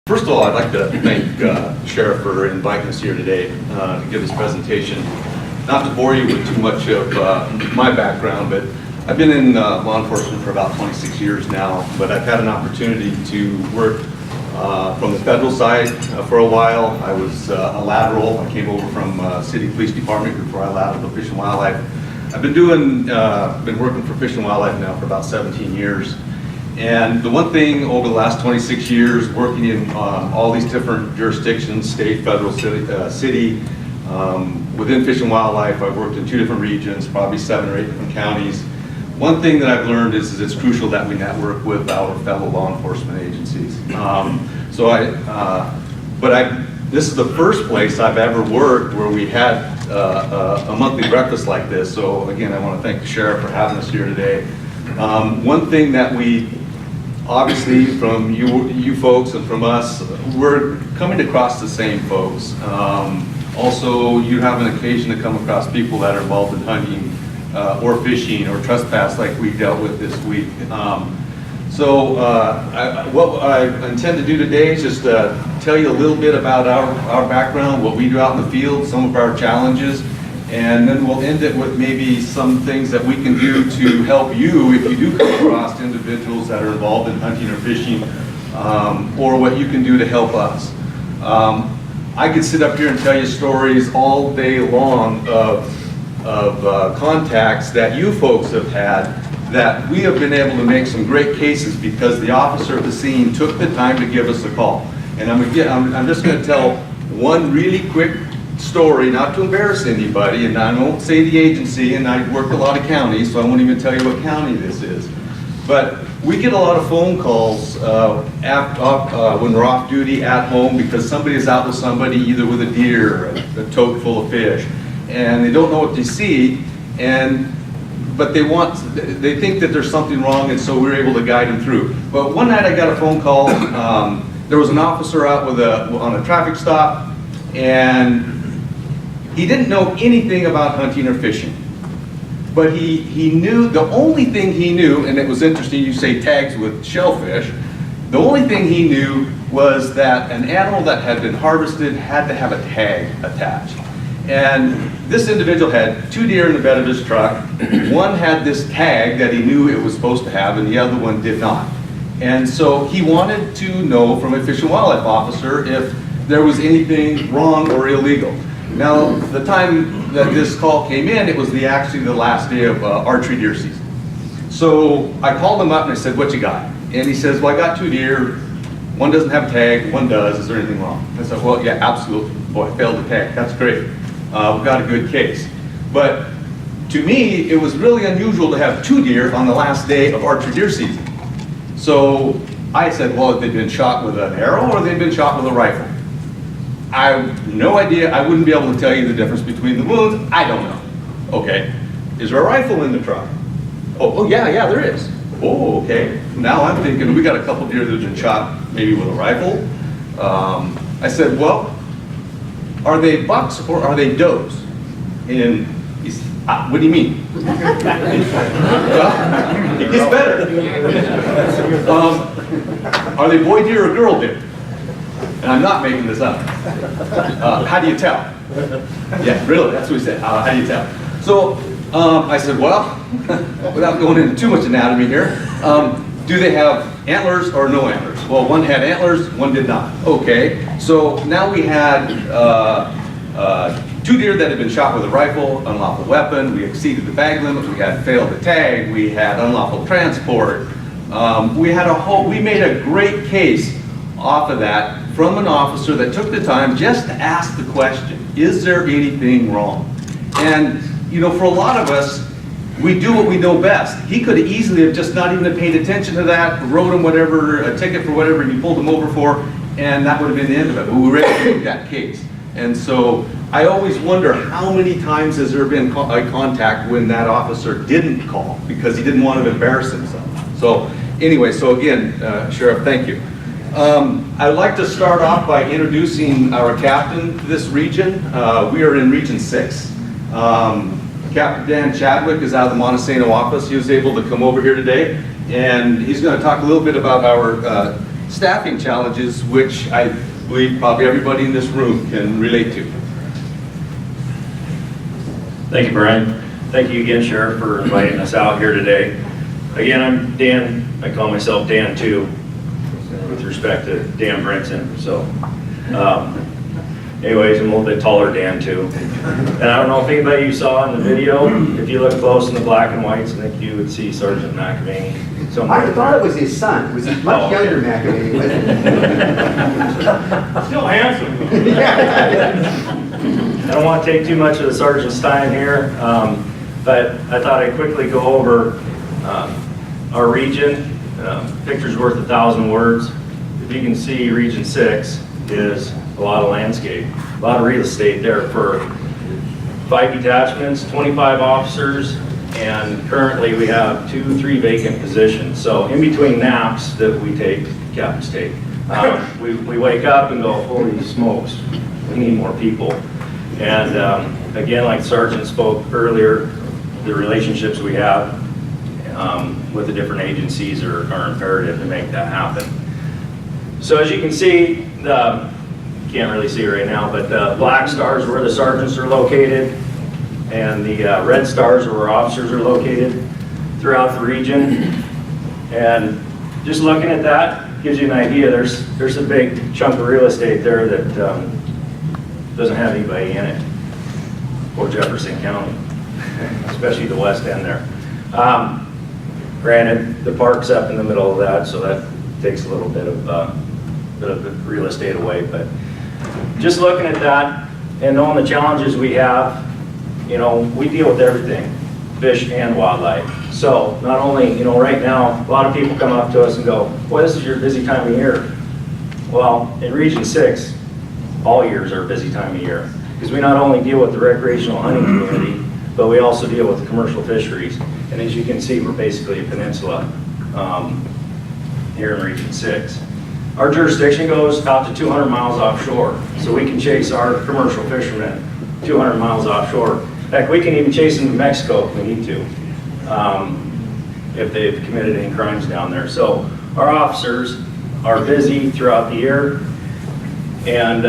First of all, I'd like to thank the Sheriff for inviting us here today to give this presentation. Not to bore you with too much of my background, but I've been in law enforcement for about 26 years now, but I've had an opportunity to work from the federal side for a while. I was a lateral. I came over from City Police Department before I lateraled to Fish and Wildlife. I've been working for Fish and Wildlife now for about 17 years. And the one thing over the last 26 years, working in all these different jurisdictions, state, federal, city, within Fish and Wildlife, I've worked in 2 different regions, probably 7 or 8 different counties. One thing that I've learned is it's crucial that we network with our fellow law enforcement agencies. This is the first place I've ever worked where we had a monthly breakfast like this. So again, I want to thank the Sheriff for having us here today. One thing that we, obviously from you folks and from us, we're coming across the same folks. Also, you have an occasion to come across people that are involved in hunting or fishing or trespass like we dealt with this week. What I intend to do today is just tell you a little bit about our background, what we do out in the field, some of our challenges, and then we'll end it with maybe some things that we can do to help you if you do come across individuals that are involved in hunting or fishing, or what you can do to help us. I could sit up here and tell you stories all day long of contacts that you folks have had that we have been able to make some great cases because the officer at the scene took the time to give us a call. And I'm just going to tell one really quick story, not to embarrass anybody, and I won't say the agency, and I work a lot of counties, so I won't even tell you what county this is. But we get a lot of phone calls when we're off duty at home because somebody is out with somebody, either with a deer, a tote full of fish, and they don't know what they see, but they think that there's something wrong, and so we're able to guide them through. But one night I got a phone call. There was an officer out on a traffic stop, and he didn't know anything about hunting or fishing, but he knew, the only thing he knew, and it was interesting, you say tags with shellfish, the only thing he knew was that an animal that had been harvested had to have a tag attached. And this individual had 2 deer in the bed of his truck. One had this tag that he knew it was supposed to have, and the other one did not. And so he wanted to know from a Fish and Wildlife officer if there was anything wrong or illegal. Now, the time that this call came in, it was actually the last day of archery deer season. So I called him up and I said, "What you got?" And he says, "Well, I got 2 deer. One doesn't have a tag, one does. Is there anything wrong?" I said, "Well, yeah, absolutely. Boy, I failed the tag. That's great. We've got a good case." But to me, it was really unusual to have 2 deer on the last day of archery deer season. So I said, "Well, have they been shot with an arrow or have they been shot with a rifle?" I have no idea. I wouldn't be able to tell you the difference between the wounds. I don't know. Okay. Is there a rifle in the truck? Oh yeah, there is. Oh, okay. Now I'm thinking we got a couple deer that have been shot maybe with a rifle. I said, "Well, are they bucks or are they does?" And he said, "What do you mean?" Well, it gets better. Are they boy deer or girl deer? And I'm not making this up. How do you tell? Yeah, really, that's what he said. How do you tell? So I said, well, without going into too much anatomy here, do they have antlers or no antlers? Well, one had antlers, one did not. Okay, so now we had 2 deer that had been shot with a rifle, unlawful weapon. We exceeded the bag limit. We had failed the tag. We had unlawful transport. We made a great case off of that from an officer that took the time just to ask the question, is there anything wrong? And you know, for a lot of us, we do what we know best. He could have easily have just not even paid attention to that, wrote him a ticket for whatever he pulled him over for, and that would have been the end of it. But we were able to make that case. And so I always wonder how many times has there been a contact when that officer didn't call because he didn't want to embarrass himself. So anyway, so again, Sheriff, thank you. I'd like to start off by introducing our captain to this region. We are in Region 6. Captain Dan Chadwick is out of the Montesano office. He was able to come over here today, and he's going to talk a little bit about our staffing challenges, which I believe probably everybody in this room can relate to. Thank you, Brian. Thank you again, Sheriff, for inviting us out here today. Again, I'm Dan. I call myself Dan too, with respect to Dan Brinson. So, anyways, I'm a little bit taller Dan too. And I don't know if anybody you saw in the video, if you look close in the black and whites, I think you would see Sergeant McAvaney. I thought it was his son. It was much younger McAvaney, wasn't it? Still handsome. I don't want to take too much of the sergeant's time here, but I thought I'd quickly go over our region. Picture's worth 1,000 words. If you can see, Region 6 is a lot of landscape, a lot of real estate there for 5 detachments, 25 officers, and currently we have 2-3 vacant positions. So in between naps that we take, captains take, we wake up and go, holy smokes, we need more people. And again, like the Sergeant spoke earlier, the relationships we have with the different agencies are imperative to make that happen. So as you can see, can't really see right now, but the black stars are where the sergeants are located, and the red stars are where officers are located throughout the region. And just looking at that gives you an idea. There's a big chunk of real estate there that doesn't have anybody in it, or Jefferson County, especially the west end there. Granted, the park's up in the middle of that, so that takes a little bit of the real estate away. But just looking at that and knowing the challenges we have, you know, we deal with everything, fish and wildlife. So not only, you know, right now, a lot of people come up to us and go, boy, this is your busy time of year. Well, in Region 6, all years are a busy time of year, because we not only deal with the recreational hunting community, but we also deal with the commercial fisheries. And as you can see, we're basically a peninsula here in Region 6. Our jurisdiction goes out to 200 miles offshore, so we can chase our commercial fishermen 200 miles offshore. In fact, we can even chase them to Mexico if we need to, if they've committed any crimes down there. So our officers are busy throughout the year, and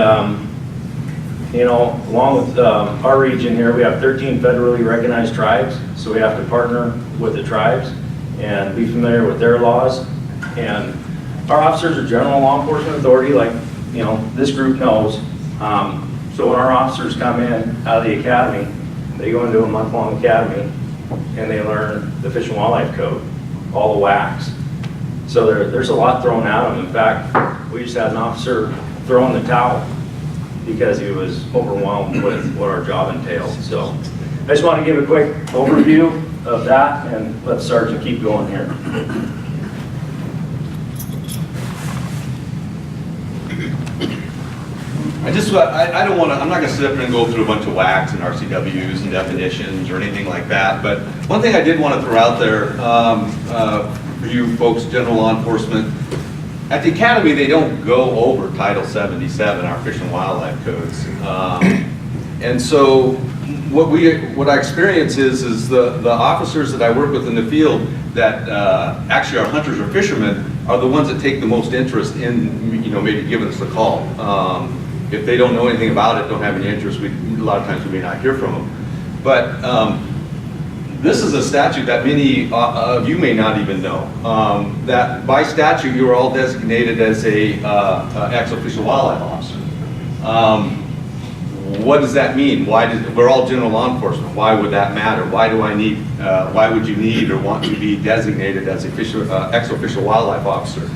you know, along with our region here, we have 13 federally recognized tribes, so we have to partner with the tribes and be familiar with their laws. And our officers are general law enforcement authority, like, you know, this group knows. So when our officers come in out of the academy, they go into a month-long academy and they learn the Fish and Wildlife Code, all the WACs. So there's a lot thrown at them. In fact, we just had an officer throw in the towel because he was overwhelmed with what our job entails. So I just want to give a quick overview of that and let the Sergeant keep going here. I'm not going to sit up here and go through a bunch of WACs and RCWs and definitions or anything like that, but one thing I did want to throw out there for you folks, general law enforcement, at the academy they don't go over Title 77, our Fish and Wildlife codes. And so what I experience is the officers that I work with in the field that actually are hunters or fishermen are the ones that take the most interest in, you know, maybe giving us a call. If they don't know anything about it, don't have any interest, a lot of times we may not hear from them. But this is a statute that many of you may not even know. That by statute, you are all designated as a ex-official wildlife officer. What does that mean? We're all general law enforcement. Why would that matter? Why would you need or want to be designated as ex-official wildlife officer?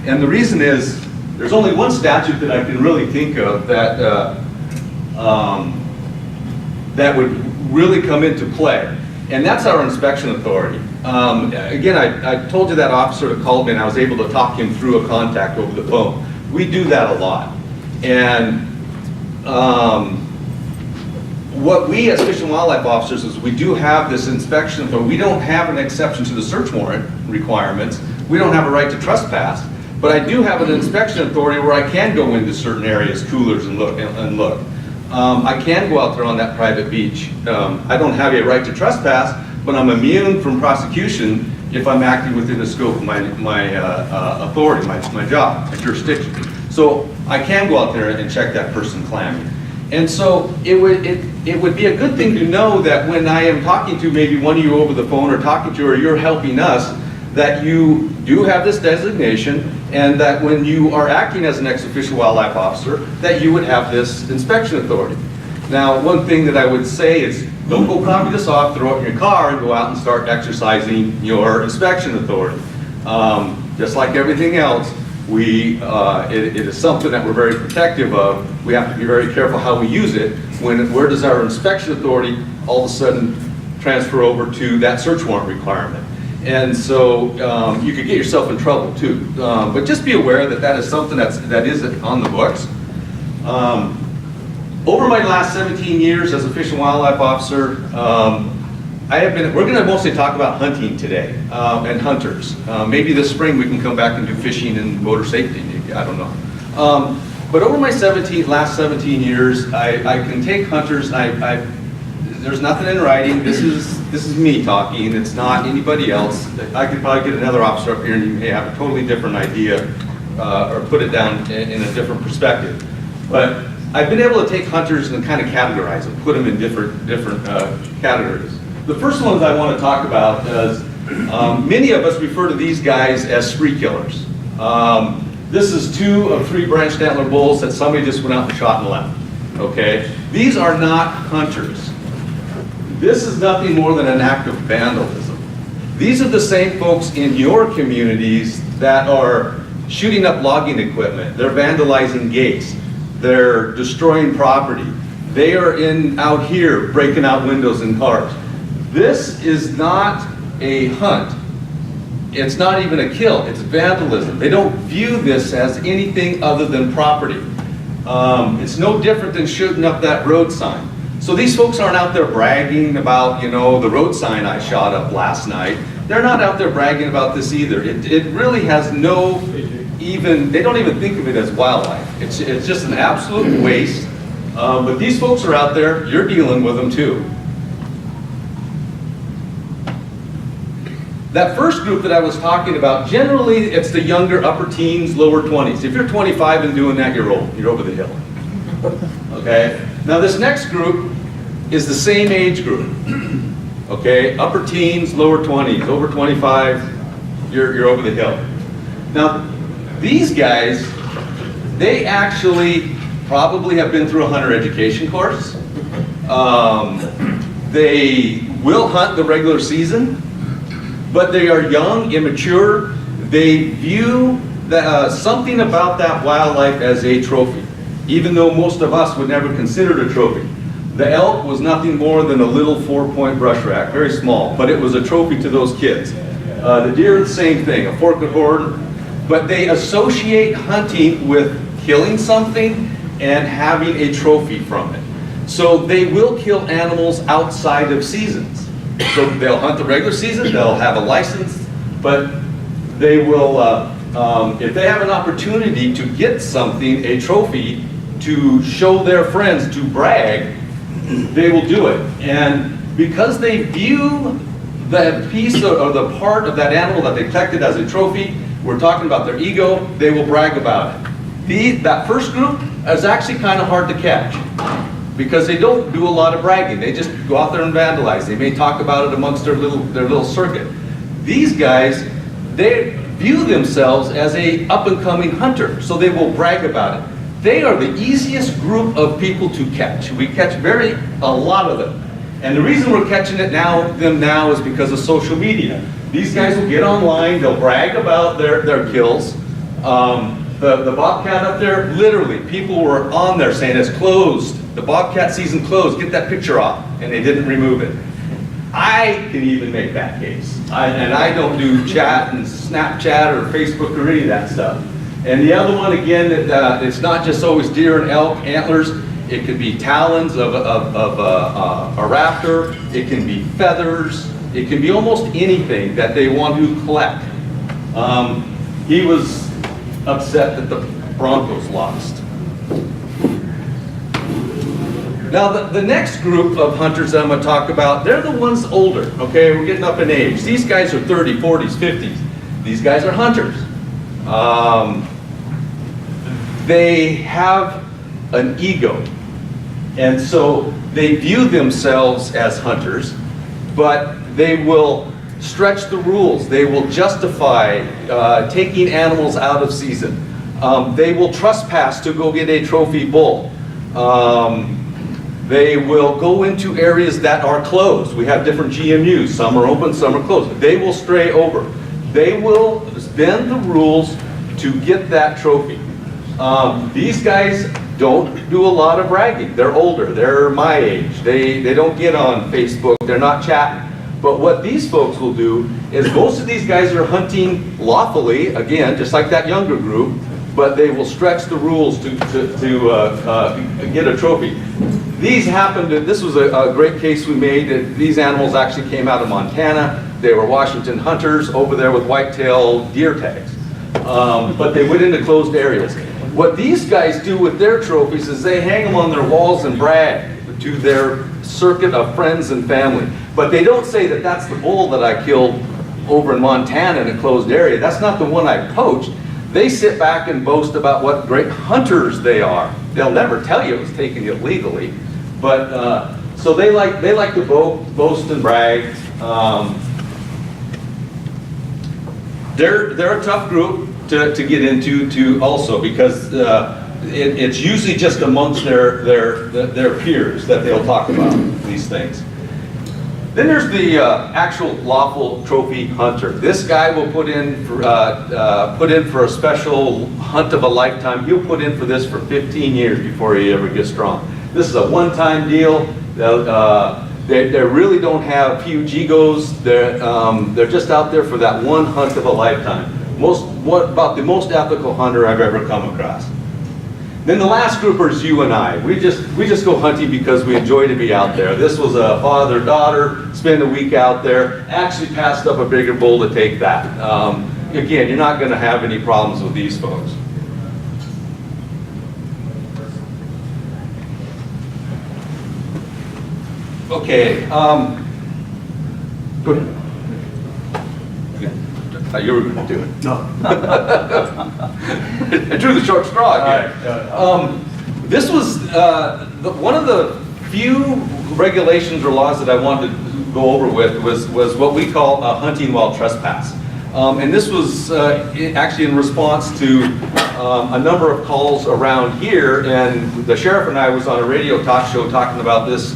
And the reason is, there's only one statute that I can really think of that that would really come into play, and that's our inspection authority. Again, I told you that officer that called me and I was able to talk him through a contact over the phone. We do that a lot. And what we as Fish and Wildlife officers is we do have this inspection authority. We don't have an exception to the search warrant requirements. We don't have a right to trespass. But I do have an inspection authority where I can go into certain areas, coolers, and look. I can go out there on that private beach. I don't have a right to trespass, but I'm immune from prosecution if I'm acting within the scope of my authority, my job, my jurisdiction. So I can go out there and check that person clamming. And so it would be a good thing to know that when I am talking to maybe one of you over the phone or talking to, or you're helping us, that you do have this designation, and that when you are acting as an ex-officio wildlife officer, that you would have this inspection authority. Now, one thing that I would say is, don't go copy this off, throw it in your car, and go out and start exercising your inspection authority. Just like everything else, it is something that we're very protective of. We have to be very careful how we use it. Where does our inspection authority all of a sudden transfer over to that search warrant requirement? And so you could get yourself in trouble too. But just be aware that that is something that is on the books. Over my last 17 years as a Fish and Wildlife Officer, we're going to mostly talk about hunting today and hunters. Maybe this spring we can come back and do fishing and motor safety, maybe, I don't know. But over my last 17 years, I can take hunters, there's nothing in writing. This is me talking. It's not anybody else. I could probably get another officer up here and you may have a totally different idea or put it down in a different perspective. But I've been able to take hunters and kind of categorize them, put them in different categories. The first ones I want to talk about is many of us refer to these guys as spree killers. This is 2 of 3 branched antler bulls that somebody just went out and shot and left. Okay, these are not hunters. This is nothing more than an act of vandalism. These are the same folks in your communities that are shooting up logging equipment. They're vandalizing gates. They're destroying property. They are out here breaking out windows in cars. This is not a hunt. It's not even a kill. It's vandalism. They don't view this as anything other than property. It's no different than shooting up that road sign. So these folks aren't out there bragging about, the road sign I shot up last night. They're not out there bragging about this either. It really has they don't even think of it as wildlife. It's just an absolute waste. But these folks are out there, you're dealing with them too. That first group that I was talking about, generally it's the younger upper teens, lower 20s. If you're 25 and doing that, you're old. You're over the hill. Okay? Now this next group is the same age group. Okay? Upper teens, lower 20s, over 25, you're over the hill. Now, these guys, they actually probably have been through a hunter education course. They will hunt the regular season, but they are young, immature. They view something about that wildlife as a trophy, even though most of us would never consider it a trophy. The elk was nothing more than a little 4-point brush rack, very small, but it was a trophy to those kids. The deer, the same thing, a forked horn, but they associate hunting with killing something and having a trophy from it. So they will kill animals outside of seasons. So they'll hunt the regular season, they'll have a license, but they will, if they have an opportunity to get something, a trophy, to show their friends, to brag, they will do it. And because they view the piece or the part of that animal that they collected as a trophy, we're talking about their ego, they will brag about it. That first group is actually kind of hard to catch because they don't do a lot of bragging. They just go out there and vandalize. They may talk about it amongst their little circuit. These guys, they view themselves as a up-and-coming hunter, so they will brag about it. They are the easiest group of people to catch. We catch a lot of them. And the reason we're catching them now is because of social media. These guys will get online, they'll brag about their kills. The bobcat up there, literally, people were on there saying it's closed. The bobcat season closed, get that picture off. And they didn't remove it. I can even make that case. And I don't do chat and Snapchat or Facebook or any of that stuff. And the other one, again, it's not just always deer and elk, antlers. It could be talons of a raptor. It can be feathers. It can be almost anything that they want to collect. He was upset that the Broncos lost. Now, the next group of hunters that I'm gonna talk about, they're the ones older, okay? We're getting up in age. These guys are 30, 40s, 50s. These guys are hunters. They have an ego. And so they view themselves as hunters, but they will stretch the rules. They will justify taking animals out of season. They will trespass to go get a trophy bull. They will go into areas that are closed. We have different GMUs. Some are open, some are closed. They will stray over. They will bend the rules to get that trophy. These guys don't do a lot of bragging. They're older. They're my age. They don't get on Facebook. They're not chatting. But what these folks will do is most of these guys are hunting lawfully, again, just like that younger group, but they will stretch the rules to get a trophy. These happened to, this was a great case we made. These animals actually came out of Montana. They were Washington hunters over there with whitetail deer tags. But they went into closed areas. What these guys do with their trophies is they hang them on their walls and brag to their circuit of friends and family. But they don't say that that's the bull that I killed over in Montana in a closed area. That's not the one I poached. They sit back and boast about what great hunters they are. They'll never tell you it was taken illegally. But, so they like to boast and brag. They're a tough group to get into also because it's usually just amongst their peers that they'll talk about these things. Then there's the actual lawful trophy hunter. This guy will put in for a special hunt of a lifetime. He'll put in for this for 15 years before he ever gets strong. This is a one-time deal. They really don't have huge egos. They're just out there for that one hunt of a lifetime. About the most ethical hunter I've ever come across. Then the last group is you and I. We just go hunting because we enjoy to be out there. This was a father-daughter, spend a week out there, actually passed up a bigger bull to take that. Again, you're not going to have any problems with these folks. Okay, go ahead. You were going to do it. No. I drew the short straw again. This was one of the few regulations or laws that I wanted to go over with was what we call hunting while trespass. And this was actually in response to a number of calls around here, and the sheriff and I was on a radio talk show talking about this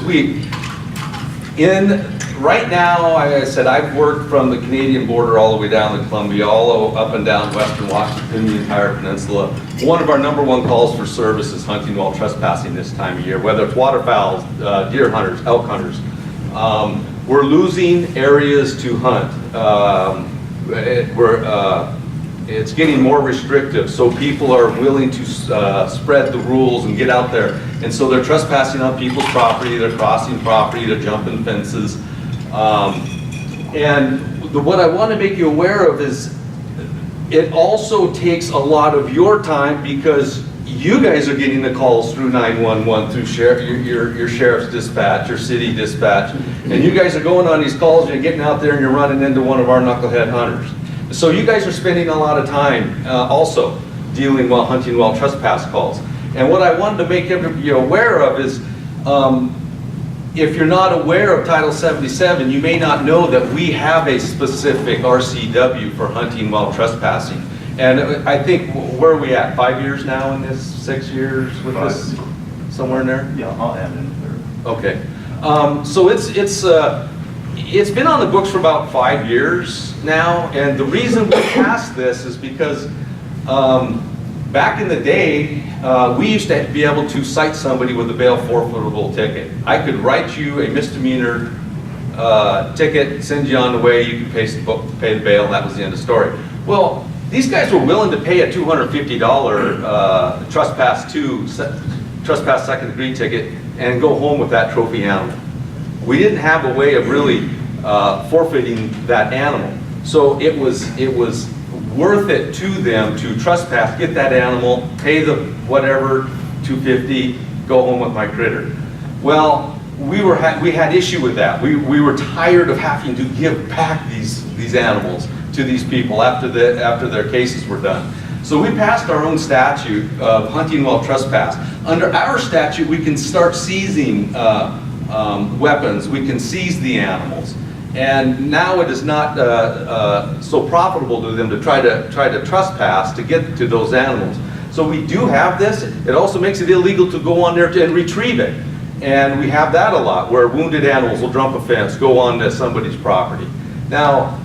week. Right now, like I said, I've worked from the Canadian border all the way down to Columbia, all up and down western Washington, the entire peninsula. One of our #1 calls for service is hunting while trespassing this time of year, whether it's waterfowl, deer hunters, elk hunters. We're losing areas to hunt. It's getting more restrictive, so people are willing to spread the rules and get out there. And so they're trespassing on people's property, they're crossing property, they're jumping fences. What I want to make you aware of is it also takes a lot of your time because you guys are getting the calls through 911, through your sheriff's dispatch, your city dispatch, and you guys are going on these calls, you're getting out there and you're running into one of our knucklehead hunters. So you guys are spending a lot of time also dealing while hunting while trespass calls. And what I wanted to make you aware of is if you're not aware of Title 77, you may not know that we have a specific RCW for hunting while trespassing. And I think, where are we at? 5 years now in this? 6 years with this? Somewhere in there? Yeah, I'll add in there. Okay. So it's been on the books for about 5 years now, and the reason we passed this is because back in the day, we used to be able to cite somebody with a bail forfeitable ticket. I could write you a misdemeanor ticket, send you on the way, you could pay the bail, and that was the end of the story. Well, these guys were willing to pay a $250 trespass second degree ticket and go home with that trophy animal. We didn't have a way of really forfeiting that animal. So it was worth it to them to trespass, get that animal, pay the whatever, $250, go home with my critter. Well, we had issue with that. We were tired of having to give back these animals to these people after their cases were done. So we passed our own statute of hunting while trespass. Under our statute, we can start seizing weapons. We can seize the animals. And now it is not so profitable to them to try to trespass to get to those animals. So we do have this. It also makes it illegal to go on there and retrieve it. And we have that a lot, where wounded animals will jump a fence, go on to somebody's property. Now,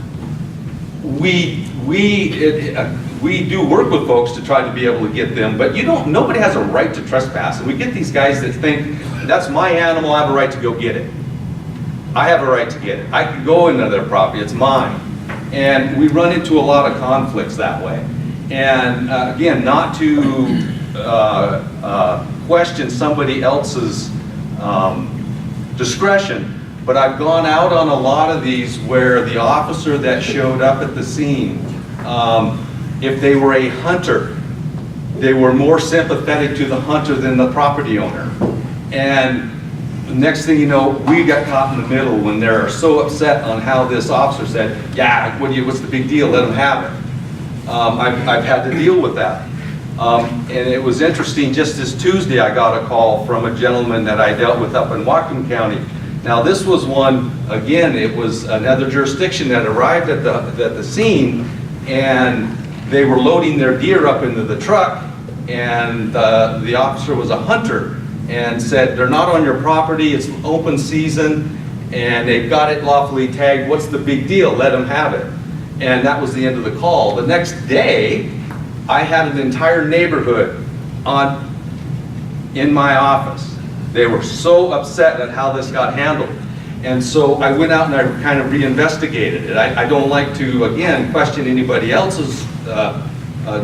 we do work with folks to try to be able to get them, but nobody has a right to trespass. And we get these guys that think, that's my animal, I have a right to go get it. I have a right to get it. I can go into their property, it's mine. And we run into a lot of conflicts that way. And again, not to question somebody else's discretion, but I've gone out on a lot of these where the officer that showed up at the scene, if they were a hunter, they were more sympathetic to the hunter than the property owner. And the next thing you know, we got caught in the middle when they're so upset on how this officer said, yeah, what's the big deal, let them have it. I've had to deal with that. And it was interesting, just this Tuesday I got a call from a gentleman that I dealt with up in Whatcom County. Now this was one, again, it was another jurisdiction that arrived at the scene, and they were loading their deer up into the truck, and the officer was a hunter and said, they're not on your property, it's open season, and they've got it lawfully tagged, what's the big deal, let them have it. And that was the end of the call. The next day, I had an entire neighborhood in my office. They were so upset at how this got handled. And so I went out and I kind of reinvestigated it. I don't like to, again, question anybody else's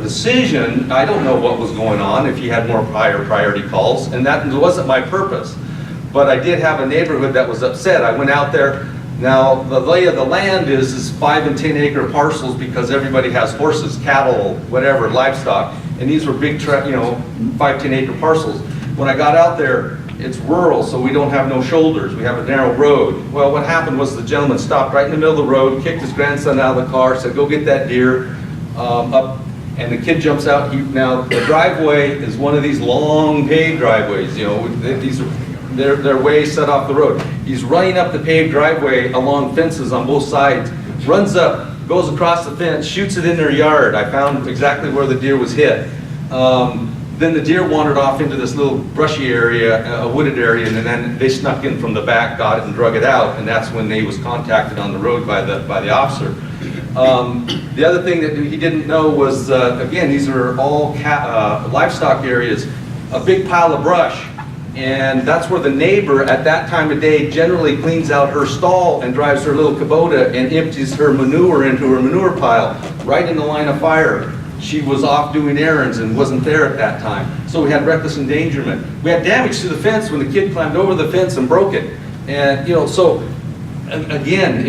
decision. I don't know what was going on, if he had more priority calls, and that wasn't my purpose. But I did have a neighborhood that was upset. I went out there. Now, the lay of the land is 5 and 10 acre parcels, because everybody has horses, cattle, whatever, livestock, and these were big, 5, 10 acre parcels. When I got out there, it's rural, so we don't have no shoulders. We have a narrow road. Well, what happened was the gentleman stopped right in the middle of the road, kicked his grandson out of the car, said, go get that deer up, and the kid jumps out. Now, the driveway is one of these long paved driveways, these are, they're way set off the road. He's running up the paved driveway along fences on both sides, runs up, goes across the fence, shoots it in their yard. I found exactly where the deer was hit. Then the deer wandered off into this little brushy area, a wooded area, and then they snuck in from the back, got it, and drug it out, and that's when they was contacted on the road by the officer. The other thing that he didn't know was, again, these are all livestock areas, a big pile of brush, and that's where the neighbor at that time of day generally cleans out her stall and drives her little Kubota and empties her manure into her manure pile right in the line of fire. She was off doing errands and wasn't there at that time. So we had reckless endangerment. We had damage to the fence when the kid climbed over the fence and broke it. And so again,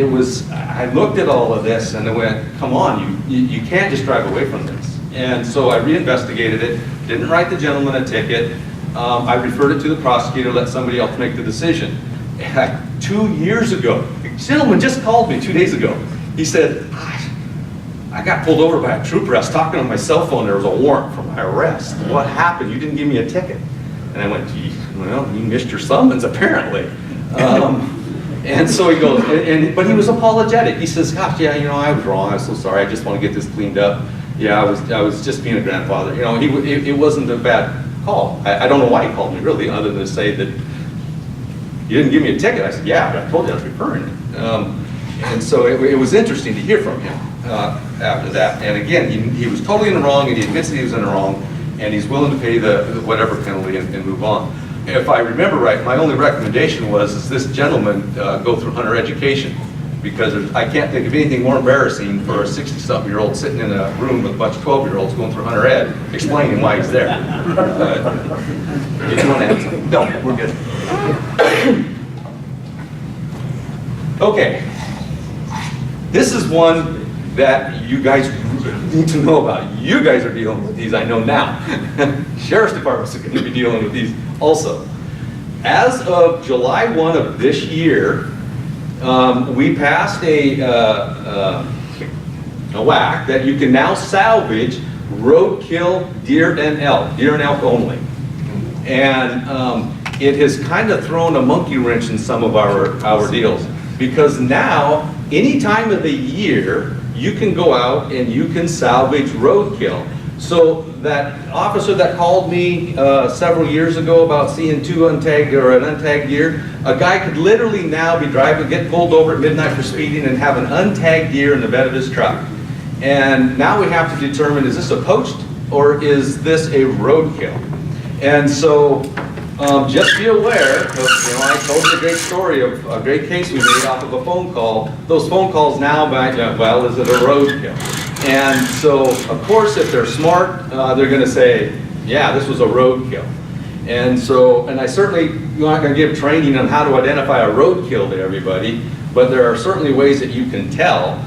I looked at all of this and I went, come on, you can't just drive away from this. And so I reinvestigated it, didn't write the gentleman a ticket. I referred it to the prosecutor, let somebody else make the decision. 2 years ago, a gentleman just called me 2 days ago. He said, I got pulled over by a trooper. I was talking on my cell phone. There was a warrant for my arrest. What happened? You didn't give me a ticket. And I went, gee, well, you missed your summons, apparently. And so he goes, but he was apologetic. He says, gosh, yeah, I was wrong. I'm so sorry. I just want to get this cleaned up. Yeah, I was just being a grandfather. It wasn't a bad call. I don't know why he called me, really, other than to say that you didn't give me a ticket. I said, yeah, but I told you I was referring it. And so it was interesting to hear from him after that. And again, he was totally in the wrong, and he admits that he was in the wrong, and he's willing to pay the whatever penalty and move on. If I remember right, my only recommendation is this gentleman go through hunter education, because I can't think of anything more embarrassing for a 60-something-year-old sitting in a room with a bunch of 12-year-olds going through hunter ed, explaining why he's there. Did you want to answer? No, we're good. Okay. This is one that you guys need to know about. You guys are dealing with these, I know now. Sheriff's Department's going to be dealing with these also. As of July 1 of this year, we passed a WAC that you can now salvage roadkill deer and elk only. And it has kind of thrown a monkey wrench in some of our deals, because now any time of the year you can go out and you can salvage roadkill. So that officer that called me several years ago about seeing an untagged deer, a guy could literally now be driving, get pulled over at midnight for speeding and have an untagged deer in the bed of his truck. And now we have to determine, is this a poached or is this a roadkill? And so just be aware, I told you a great story of a great case we made off of a phone call. Those phone calls now, well, is it a roadkill? And so, of course, if they're smart, they're going to say, yeah, this was a roadkill. And so, and I certainly, you're not going to give training on how to identify a roadkill to everybody, but there are certainly ways that you can tell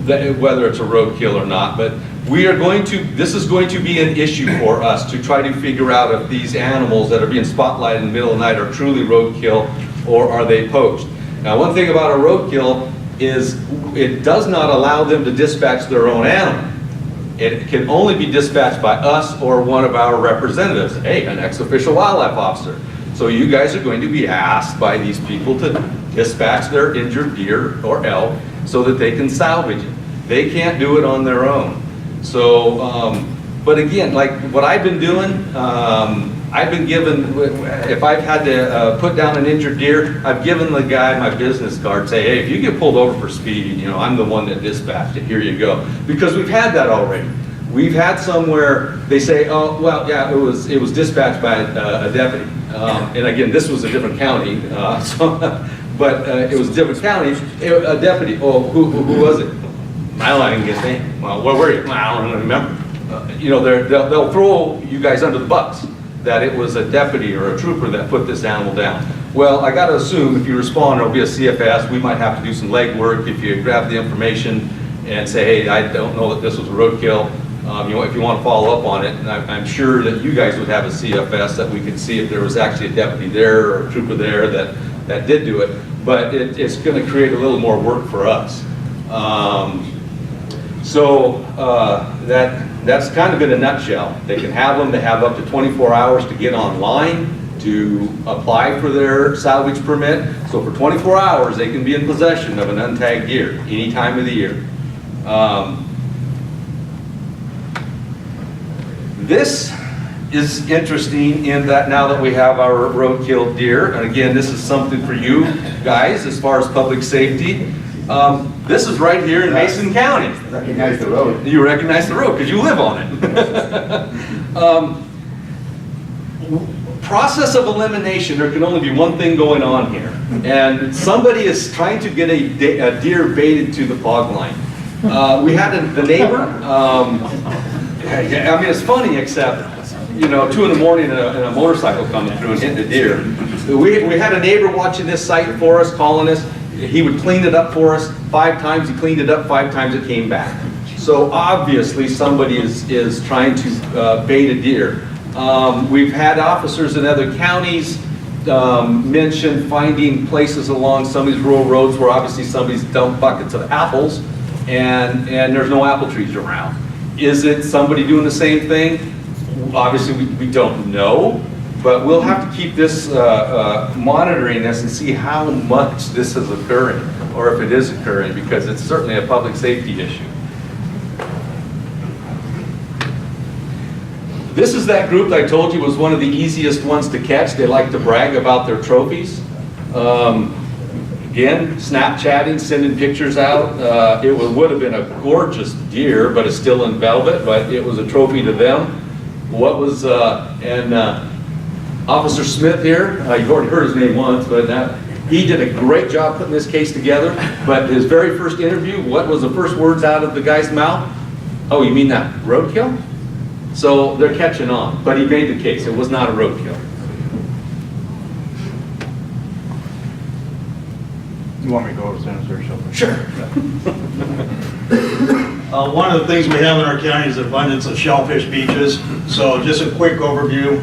whether it's a roadkill or not. But we are going to, this is going to be an issue for us to try to figure out if these animals that are being spotlighted in the middle of the night are truly roadkill or are they poached. Now, one thing about a roadkill is it does not allow them to dispatch their own animal. It can only be dispatched by us or one of our representatives, hey, an ex-official wildlife officer. So you guys are going to be asked by these people to dispatch their injured deer or elk so that they can salvage it. They can't do it on their own. So, but again, like what I've been doing, I've been given, if I've had to put down an injured deer, I've given the guy my business card, say, hey, if you get pulled over for speeding, I'm the one that dispatched it, here you go. Because we've had that already. We've had some where they say, oh, well, yeah, it was dispatched by a deputy. And again, this was a different county, but it was a different county, a deputy. Oh, who was it? I didn't get his name. Well, where were you? Well, I don't remember. They'll throw you guys under the bus that it was a deputy or a trooper that put this animal down. Well, I got to assume if you respond, there'll be a CFS. We might have to do some legwork if you grab the information and say, hey, I don't know that this was a roadkill. If you want to follow up on it, and I'm sure that you guys would have a CFS that we could see if there was actually a deputy there or a trooper there that did do it. But it's going to create a little more work for us. That's kind of in a nutshell. They can have them. They have up to 24 hours to get online to apply for their salvage permit. So for 24 hours, they can be in possession of an untagged deer any time of the year. This is interesting in that now that we have our roadkill deer, and again, this is something for you guys as far as public safety. This is right here in Mason County. Recognize the road. You recognize the road because you live on it. Process of elimination, there can only be one thing going on here. And somebody is trying to get a deer baited to the fog line. We had the neighbor, I mean, it's funny except, 2 in the morning and a motorcycle coming through and hitting a deer. We had a neighbor watching this site for us, calling us. He would clean it up for us 5 times. He cleaned it up 5 times. It came back. So obviously somebody is trying to bait a deer. We've had officers in other counties mention finding places along some of these rural roads where obviously somebody's dumped buckets of apples and there's no apple trees around. Is it somebody doing the same thing? Obviously we don't know. But we'll have to keep this, monitoring this and see how much this is occurring, or if it is occurring, because it's certainly a public safety issue. This is that group that I told you was one of the easiest ones to catch. They like to brag about their trophies. Again, Snapchatting, sending pictures out. It would have been a gorgeous deer, but it's still in velvet, but it was a trophy to them. What was, Officer Smith here, you've already heard his name once, but he did a great job putting this case together. But his very first interview, what was the first words out of the guy's mouth? Oh, you mean that roadkill? So they're catching on, but he made the case. It was not a roadkill. You want me to go over the sanitary shelter? Sure. One of the things we have in our county is abundance of shellfish beaches. So just a quick overview.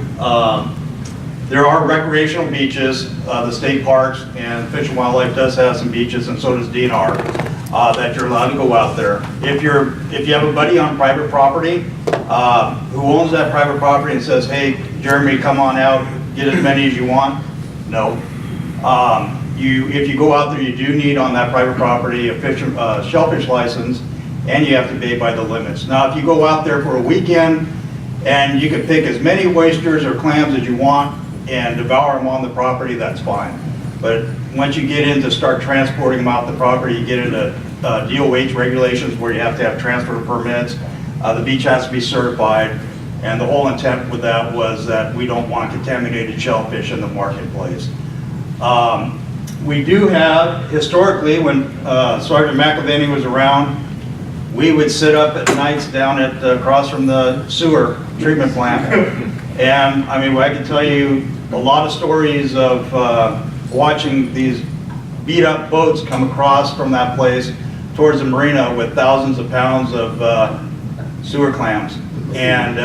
There are recreational beaches, the state parks, and Fish and Wildlife does have some beaches, and so does DNR, that you're allowed to go out there. If you have a buddy on private property who owns that private property and says, hey, Jeremy, come on out, get as many as you want, no. If you go out there, you do need on that private property a shellfish license, and you have to pay by the limits. Now, if you go out there for a weekend and you can pick as many oysters or clams as you want and devour them on the property, that's fine. But once you get into start transporting them off the property, you get into DOH regulations where you have to have transfer permits. The beach has to be certified, and the whole intent with that was that we don't want contaminated shellfish in the marketplace. We do have, historically, when Sergeant McElvaney was around, we would sit up at nights down at across from the sewer treatment plant. And I mean, I can tell you a lot of stories of watching these beat up boats come across from that place towards the marina with thousands of pounds of sewer clams. And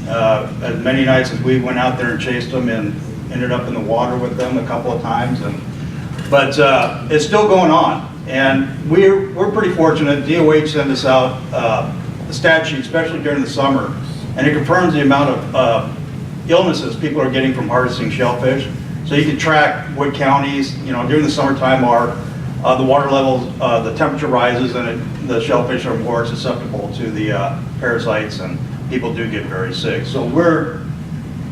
as many nights as we went out there and chased them and ended up in the water with them a couple of times. But it's still going on. And we're pretty fortunate. DOH sent us out a stat sheet, especially during the summer, and it confirms the amount of illnesses people are getting from harvesting shellfish. So you can track what counties, during the summertime are the water levels, the temperature rises, and the shellfish are more susceptible to the parasites, and people do get very sick. So we're,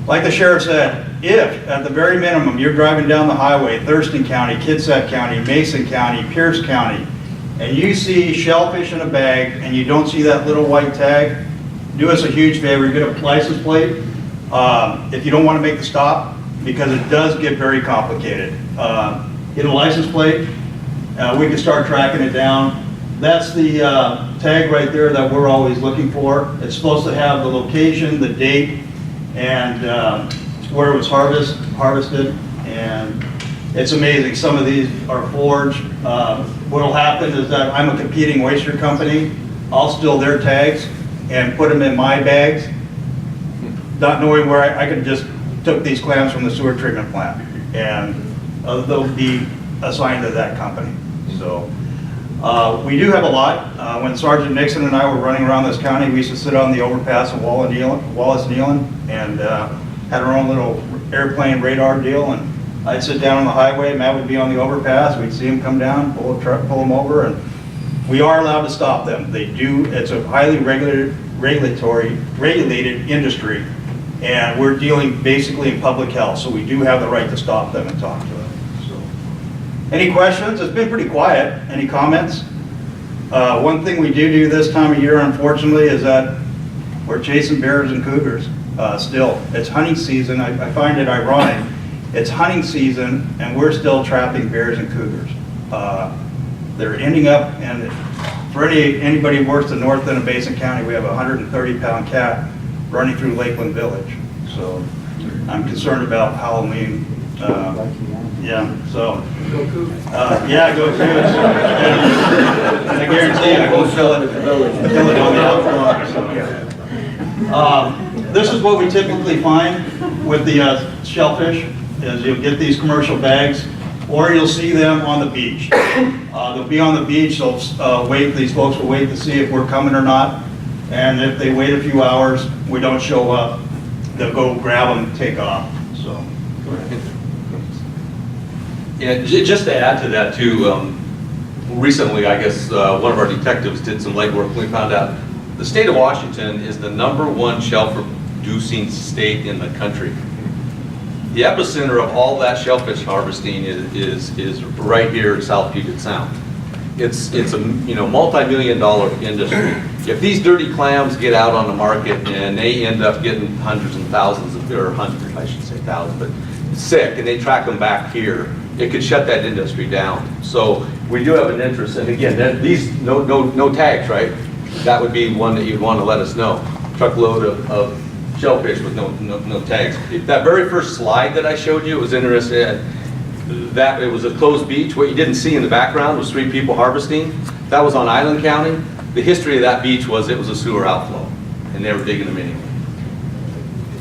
like the sheriff said, if at the very minimum you're driving down the highway, Thurston County, Kitsap County, Mason County, Pierce County, and you see shellfish in a bag and you don't see that little white tag, do us a huge favor, get a license plate if you don't want to make the stop, because it does get very complicated. Get a license plate, we can start tracking it down. That's the tag right there that we're always looking for. It's supposed to have the location, the date, and where it was harvested, and it's amazing. Some of these are forged. What'll happen is that I'm a competing oyster company. I'll steal their tags and put them in my bags, not knowing where I could just took these clams from the sewer treatment plant, and they'll be assigned to that company. So we do have a lot. When Sergeant Nixon and I were running around this county, we used to sit on the overpass of Wallace Nealon and had our own little airplane radar deal, and I'd sit down on the highway, Matt would be on the overpass, we'd see him come down, pull a truck, pull them over, and we are allowed to stop them. They do, it's a highly regulated industry, and we're dealing basically in public health, so we do have the right to stop them and talk to them. So, any questions? It's been pretty quiet. Any comments? One thing we do this time of year, unfortunately, is that we're chasing bears and cougars. Still, it's hunting season. I find it ironic. It's hunting season, and we're still trapping bears and cougars. They're ending up, and for anybody who works the north end of Basin County, we have a 130-pound cat running through Lakeland Village. So I'm concerned about Halloween. Yeah, so. Yeah, go Cougs. And I guarantee you, I won't sell it at the village. Kill it on the outlaw. So, yeah. This is what we typically find with the shellfish, is you'll get these commercial bags, or you'll see them on the beach. They'll be on the beach, they'll wait, these folks will wait to see if we're coming or not, and if they wait a few hours, we don't show up, they'll go grab them and take off, so. Yeah, just to add to that too, recently I guess one of our detectives did some legwork. We found out the state of Washington is the #1 shellfish producing state in the country. The epicenter of all that shellfish harvesting is right here in South Puget Sound. It's a multi-million-dollar industry. If these dirty clams get out on the market and they end up getting hundreds and thousands of, or hundreds, I should say thousands, but sick, and they track them back here, it could shut that industry down. So we do have an interest, and again, these no tags, right? That would be one that you'd want to let us know. Truckload of shellfish with no tags. That very first slide that I showed you, it was interesting. that it was a closed beach. What you didn't see in the background was 3 people harvesting. That was on Island County. The history of that beach was it was a sewer outflow, and they were digging them anyway.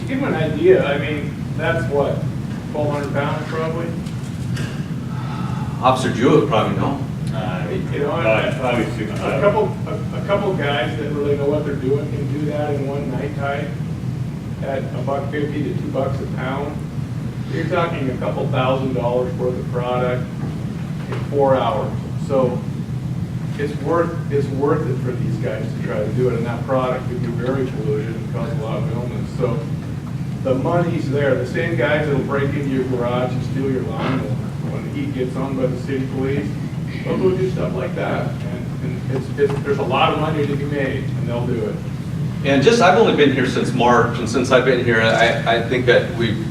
To give them an idea, I mean, that's what, 1,200 pounds probably? Officer Jewett would probably know. You know, a couple guys that really know what they're doing can do that in one night tide at $1.50 to $2 a pound. You're talking a couple $1,000s worth of product in 4 hours. So it's worth it for these guys to try to do it, and that product could be very polluted and cause a lot of illness. So the money's there. The same guys that'll break into your garage and steal your lawnmower when the heat gets on by the city police, they'll go do stuff like that. And there's a lot of money to be made, and they'll do it. And just, I've only been here since March, and since I've been here, I think that we've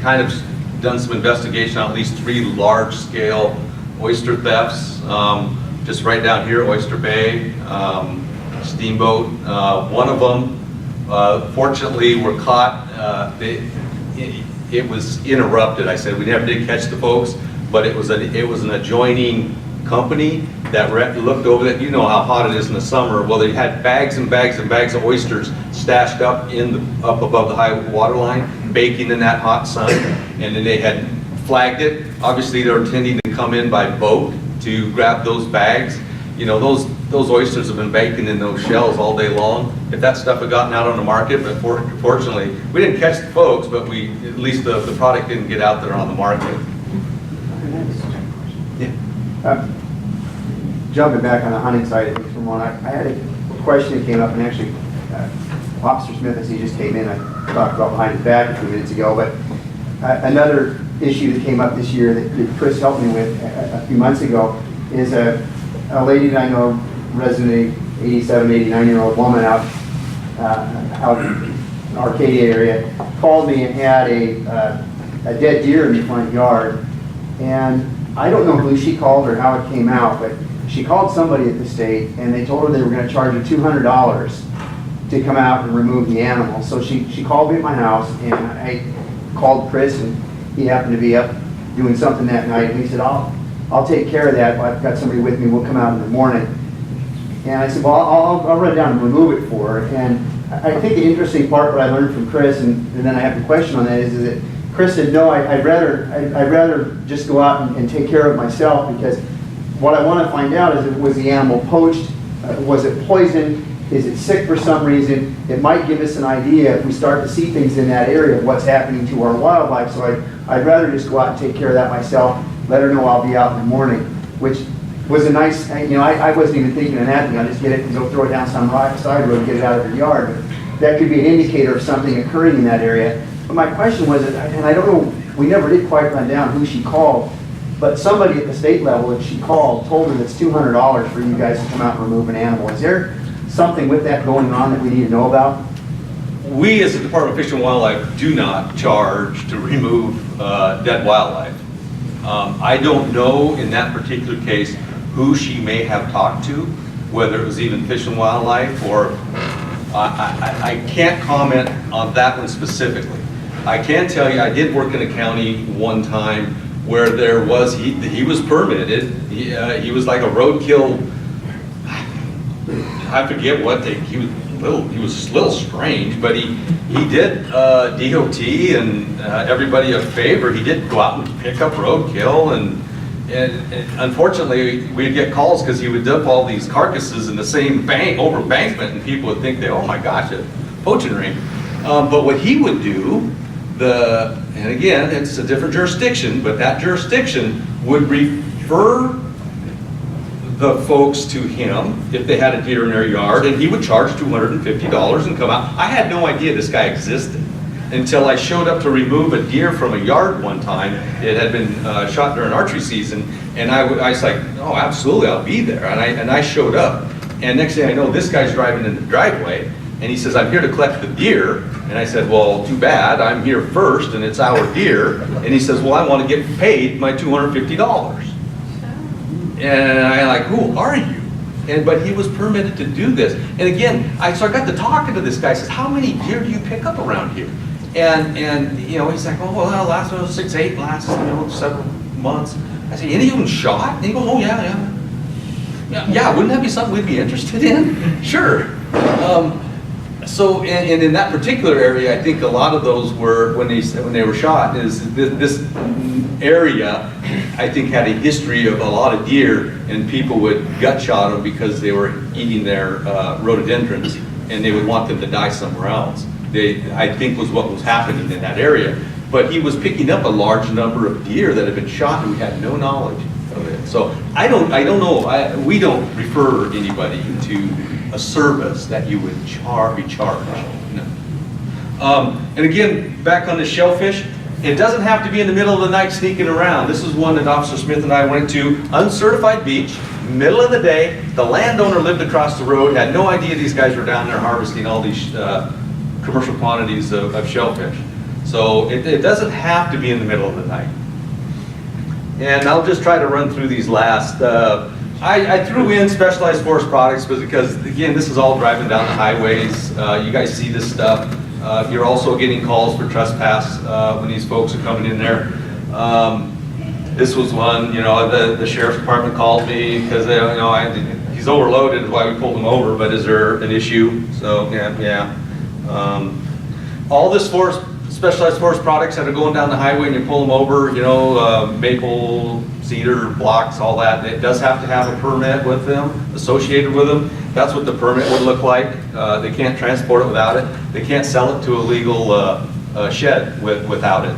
kind of done some investigation on at least 3 large-scale oyster thefts. Just right down here, Oyster Bay, Steamboat. One of them, fortunately, were caught. It was interrupted. I said we never did catch the folks, but it was an adjoining company that looked over that. You know how hot it is in the summer. Well, they had bags and bags and bags of oysters stashed up up above the high water line, baking in that hot sun, and then they had flagged it. Obviously, they were intending to come in by boat to grab those bags. You know, those oysters have been baking in those shells all day long. If that stuff had gotten out on the market, but fortunately, we didn't catch the folks, but at least the product didn't get out there on the market. Yeah. Jumping back on the hunting side of things for a moment, I had a question that came up, and actually, Officer Smith, as he just came in, I talked about behind his back a few minutes ago, but another issue that came up this year that Chris helped me with a few months ago is a lady that I know, resident 87, 89-year-old woman out in the Arcadia area, called me and had a dead deer in the front yard. And I don't know who she called or how it came out, but she called somebody at the state, and they told her they were going to charge her $200 to come out and remove the animal. So she called me at my house, and I called Chris, and he happened to be up doing something that night, and he said, I'll take care of that. I've got somebody with me. We'll come out in the morning. And I said, well, I'll run down and remove it for her. And I think the interesting part, what I learned from Chris, and then I have a question on that, is that Chris said, no, I'd rather just go out and take care of it myself, because what I want to find out is, was the animal poached? Was it poisoned? Is it sick for some reason? It might give us an idea if we start to see things in that area of what's happening to our wildlife. So I'd rather just go out and take care of that myself, let her know I'll be out in the morning, which was a nice, you know, I wasn't even thinking of that. I'll just get it and go throw it down some side road and get it out of her yard. But that could be an indicator of something occurring in that area. But my question was, and I don't know, we never did quite run down who she called, but somebody at the state level that she called told her that's $200 for you guys to come out and remove an animal. Is there something with that going on that we need to know about? We, as the Department of Fish and Wildlife, do not charge to remove dead wildlife. I don't know in that particular case who she may have talked to, whether it was even Fish and Wildlife, or I can't comment on that one specifically. I can tell you I did work in a county one time where there was, he was permitted, he was like a roadkill, I forget what he was a little strange, but he did DOT and everybody a favor. He did go out and pick up roadkill, and unfortunately we'd get calls because he would dump all these carcasses in the same overbankment, and people would think oh my gosh, a poaching ring. But what he would do, and again, it's a different jurisdiction, but that jurisdiction would refer the folks to him if they had a deer in their yard, and he would charge $250 and come out. I had no idea this guy existed until I showed up to remove a deer from a yard one time. It had been shot during archery season, and I was like, oh, absolutely, I'll be there. And I showed up, and next thing I know, this guy's driving in the driveway, and he says, I'm here to collect the deer. And I said, well, too bad, I'm here first, and it's our deer. And he says, well, I want to get paid my $250. And I'm like, who are you? But he was permitted to do this. And again, so I got to talking to this guy. I says, how many deer do you pick up around here? And you know, he's like, oh, well, last one was 6, 8, last, several months. I said, any of them shot? And he goes, oh, yeah. Yeah, wouldn't that be something we'd be interested in? Sure. So, and in that particular area, I think a lot of those were, when they were shot, is this area, I think, had a history of a lot of deer, and people would gut shot them because they were eating their rhododendrons, and they would want them to die somewhere else. I think was what was happening in that area. But he was picking up a large number of deer that had been shot, and we had no knowledge of it. So I don't know. We don't refer anybody to a service that you would be charged. No. And again, back on the shellfish, it doesn't have to be in the middle of the night sneaking around. This is one that Officer Smith and I went to, uncertified beach, middle of the day. The landowner lived across the road, had no idea these guys were down there harvesting all these commercial quantities of shellfish. So it doesn't have to be in the middle of the night. And I'll just try to run through these last. I threw in specialized forest products because, again, this is all driving down the highways. You guys see this stuff. You're also getting calls for trespass when these folks are coming in there. This was one, the sheriff's department called me because he's overloaded, is why we pulled him over, but is there an issue? So, yeah. All this specialized forest products that are going down the highway and you pull them over, maple, cedar, blocks, all that, it does have to have a permit with them, associated with them. That's what the permit would look like. They can't transport it without it. They can't sell it to a legal shed without it.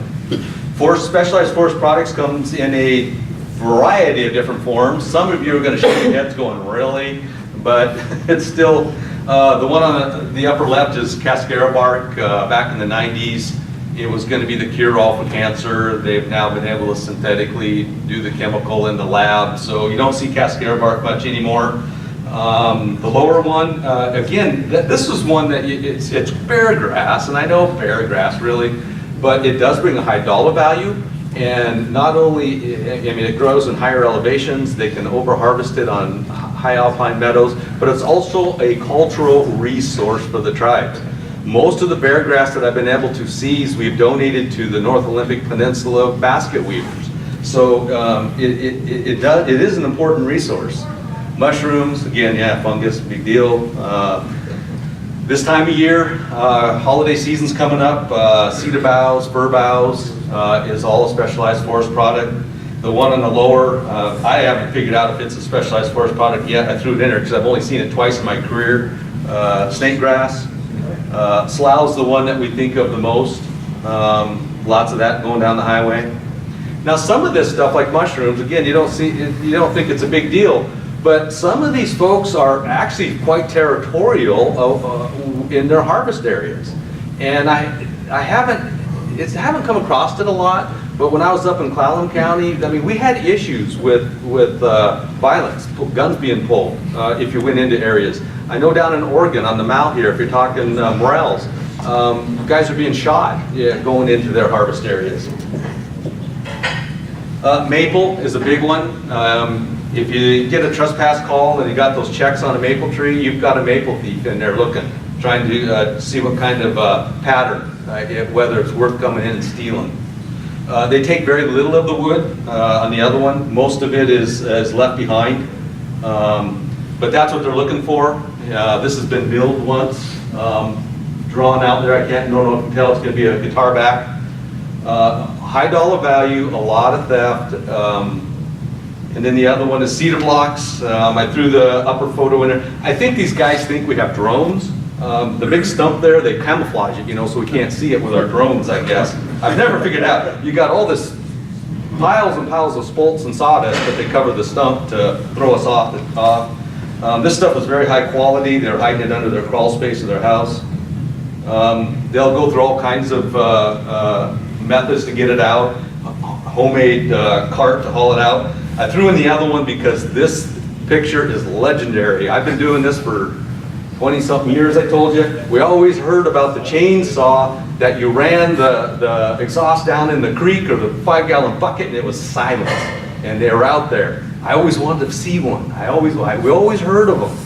Specialized forest products comes in a variety of different forms. Some of you are going to shake your heads going, really? But it's still, the one on the upper left is cascara bark. Back in the 90s, it was going to be the cure-all for cancer. They've now been able to synthetically do the chemical in the lab, so you don't see cascara bark much anymore. The lower one, again, this is one that it's bear grass, and I know bear grass really, but it does bring a high dollar value. And not only, it grows in higher elevations, they can over-harvest it on high alpine meadows, but it's also a cultural resource for the tribes. Most of the bear grass that I've been able to seize, we've donated to the North Olympic Peninsula basket weavers. So it is an important resource. Mushrooms, again, yeah, fungus, big deal. This time of year, holiday season's coming up, cedar boughs, fir boughs is all a specialized forest product. The one on the lower, I haven't figured out if it's a specialized forest product yet. I threw it in there because I've only seen it twice in my career. Snake grass. Slough's the one that we think of the most. Lots of that going down the highway. Now some of this stuff like mushrooms, again, you don't think it's a big deal, but some of these folks are actually quite territorial in their harvest areas. And I haven't come across it a lot, but when I was up in Clallam County, we had issues with violence, guns being pulled if you went into areas. I know down in Oregon on the Mount here, if you're talking morels, guys are being shot going into their harvest areas. Maple is a big one. If you get a trespass call and you got those checks on a maple tree, you've got a maple thief in there looking, trying to see what kind of pattern, whether it's worth coming in and stealing. They take very little of the wood on the other one. Most of it is left behind. But that's what they're looking for. This has been milled once, drawn out there. I don't know if you can tell, it's going to be a guitar back. High dollar value, a lot of theft. And then the other one is cedar blocks. I threw the upper photo in there. I think these guys think we have drones. The big stump there, they camouflage it, so we can't see it with our drones, I guess. I've never figured out. You got all this piles and piles of spolts and sawdust, but they cover the stump to throw us off the top. This stuff is very high quality. They're hiding it under their crawl space of their house. They'll go through all kinds of methods to get it out. Homemade cart to haul it out. I threw in the other one because this picture is legendary. I've been doing this for 20-something years, I told you. We always heard about the chainsaw that you ran the exhaust down in the creek or the 5-gallon bucket and it was silent. And they were out there. I always wanted to see one. We always heard of them.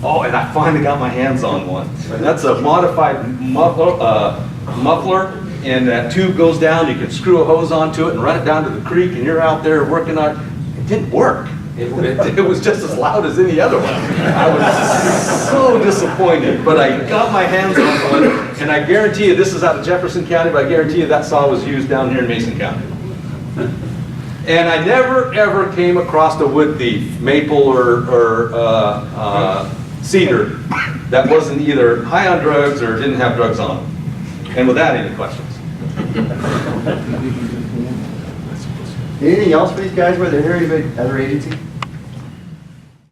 Oh, and I finally got my hands on one. And that's a modified muffler. and that tube goes down, you can screw a hose onto it and run it down to the creek, and you're out there working on it. It didn't work. It was just as loud as any other one. I was so disappointed, but I got my hands on one, and I guarantee you, this is out of Jefferson County, but I guarantee you that saw was used down here in Mason County. And I never, ever came across a wood thief, maple or cedar, that wasn't either high on drugs or didn't have drugs on them. And with that, any questions? Anything else for these guys where they're here, anybody, other agency?